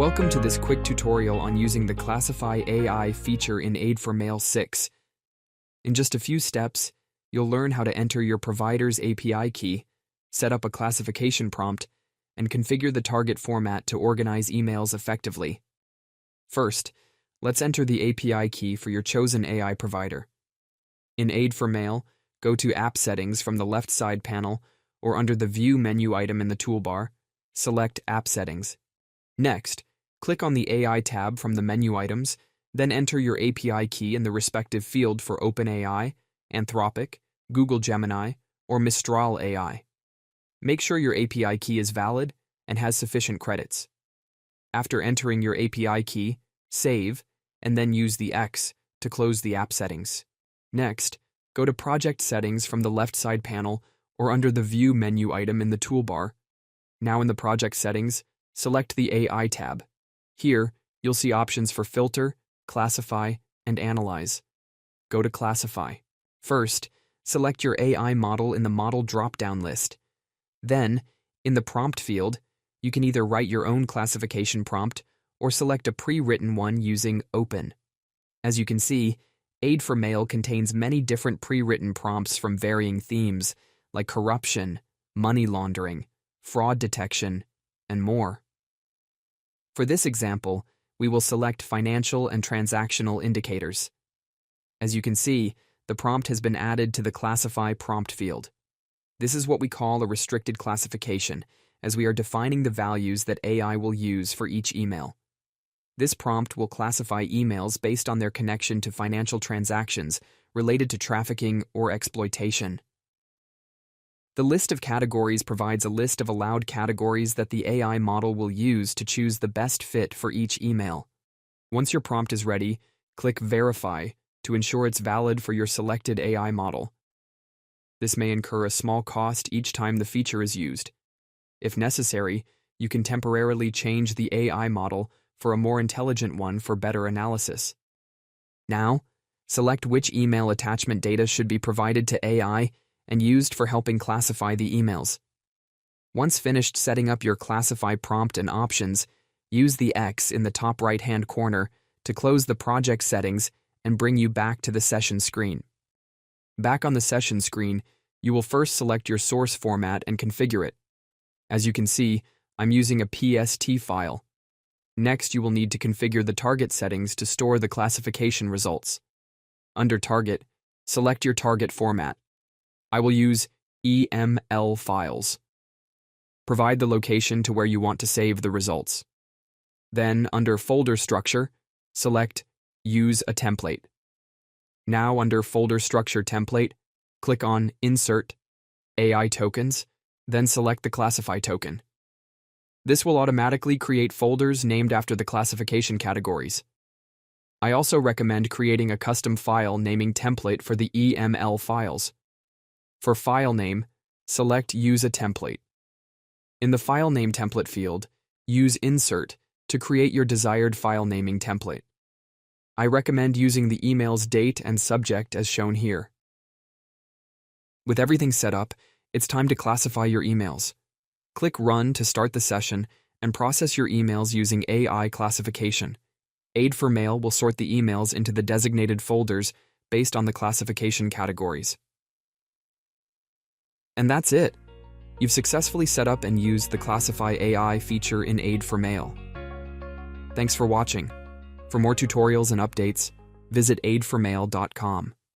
Welcome to this quick tutorial on using the Classify AI feature in Aid4Mail 6. In just a few steps, you'll learn how to enter your provider's API key, set up a classification prompt, and configure the target format to organize emails effectively. First, let's enter the API key for your chosen AI provider. In Aid4Mail, go to App Settings from the left side panel or under the View menu item in the toolbar, select App Settings. Next, click on the AI tab from the menu items, then enter your API key in the respective field for OpenAI, Anthropic, Google Gemini, or Mistral AI. Make sure your API key is valid and has sufficient credits. After entering your API key, save, and then use the X to close the app settings. Next, go to Project Settings from the left side panel or under the View menu item in the toolbar. Now in the Project Settings, select the AI tab. Here, you'll see options for Filter, Classify, and Analyze. Go to Classify. First, select your AI model in the Model drop-down list. Then, in the Prompt field, you can either write your own classification prompt or select a pre-written one using Open. As you can see, Aid4Mail contains many different pre-written prompts from varying themes like corruption, money laundering, fraud detection, and more. For this example, we will select financial and transactional indicators. As you can see, the prompt has been added to the Classify prompt field. This is what we call a restricted classification, as we are defining the values that AI will use for each email. This prompt will classify emails based on their connection to financial transactions related to trafficking or exploitation. The list of categories provides a list of allowed categories that the AI model will use to choose the best fit for each email. Once your prompt is ready, click Verify to ensure it's valid for your selected AI model. This may incur a small cost each time the feature is used. If necessary, you can temporarily change the AI model for a more intelligent one for better analysis. Now, select which email attachment data should be provided to AI and used for helping classify the emails. Once finished setting up your Classify prompt and options, use the X in the top right-hand corner to close the project settings and bring you back to the session screen. Back on the session screen, you will first select your source format and configure it. As you can see, I'm using a PST file. Next, you will need to configure the target settings to store the classification results. Under Target, select your target format. I will use EML files. Provide the location to where you want to save the results. Then, under Folder Structure, select Use a Template. Now, under Folder Structure Template, click on Insert, AI Tokens, then select the Classify token. This will automatically create folders named after the classification categories. I also recommend creating a custom file naming template for the EML files. For file name, select Use a Template. In the File Name Template field, use Insert to create your desired file naming template. I recommend using the email's date and subject as shown here. With everything set up, it's time to classify your emails. Click Run to start the session and process your emails using AI classification. Aid4Mail will sort the emails into the designated folders based on the classification categories. And that's it. You've successfully set up and used the Classify AI feature in Aid4Mail. Thanks for watching. For more tutorials and updates, visit aid4mail.com.